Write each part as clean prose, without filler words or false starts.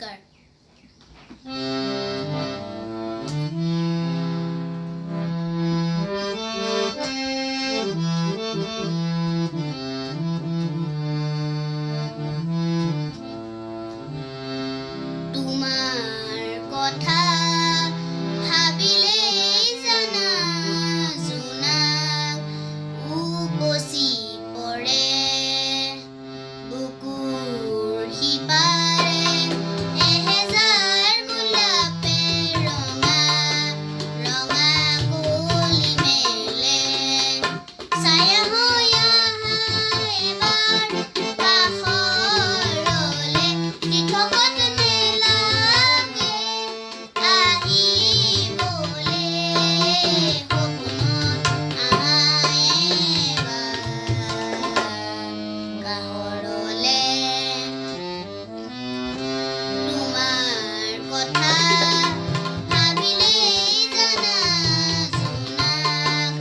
নমস্কাৰ। তোমাৰ কথা ভাবিলেই জানা জোনাক উপচি পৰে বুকুৰ সিপাৰে এহেজাৰ গোলাপে ৰঙা ৰঙা কুলি মেলে ছায়া হৈ আহা এবাৰ কাষৰলে তীৰ্থকত নেলাগে আহিবলে সপোনত আহা এবাৰ কাষৰলে তোমাৰ কথা ভাবিলেই জানা জোনাক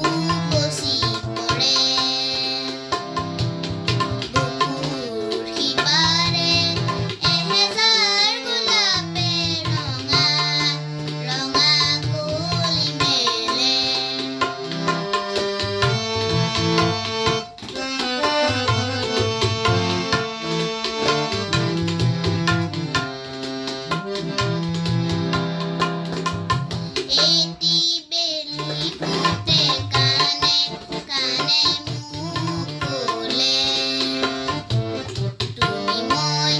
উপচি পৰে বুকুৰ সিপাৰে এহেজাৰ গোলাপে ৰঙা ৰঙা কুলি মেলে এটি বেলি ফুটে কানে কানে মুখ ফুলে তুমি মই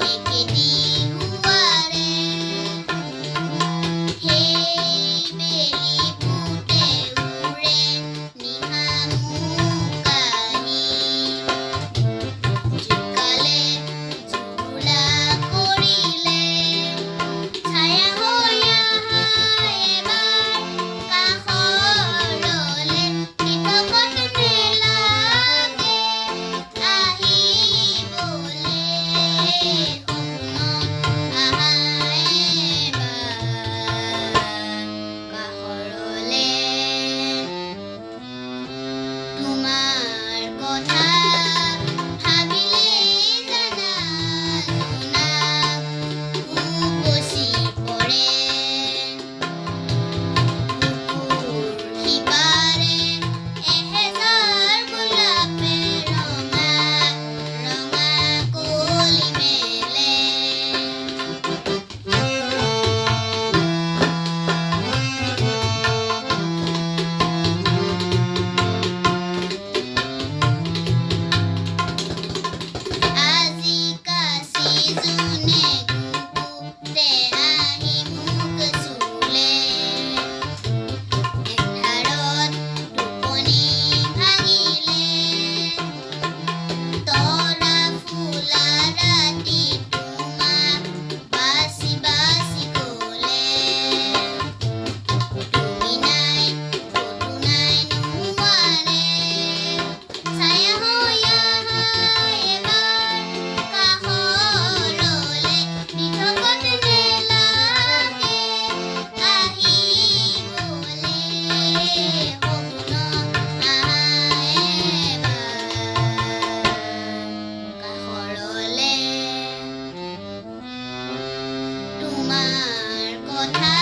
একেটি হুৱাৰে সেই বেলি ফুটে উৰে নিশামুকাহি জোকালে জুৰুলা কৰিলে ছায়া হৈ আহা এবাৰ কাষৰলে তীৰ্থকত নেলাগে আহিবলে সপোনত আহা এবাৰ কাষৰলে তোমাৰ কথা ভাবিলেই জানা জোনাক উপচি পৰে বুকুৰ সিপাৰে এহেজাৰ গোলাপে ৰঙা ৰঙা কুলি মেলে আজি কাশী জোনে গুপুতে আহি মোক চুলে এন্ধাৰত টোপনি ভাঙিলে তৰা ফুলা ৰাতি তোমাক বাচি বাচি গ'লে তুমি নাই ক'তো নাই নোহোৱাৰে ছায়া হৈ আহা এবাৰ কাষৰলে তীৰ্থকত নেলাগে আহিবলে সপোনত আহা এবাৰ কাষৰলে তোমাৰ কথা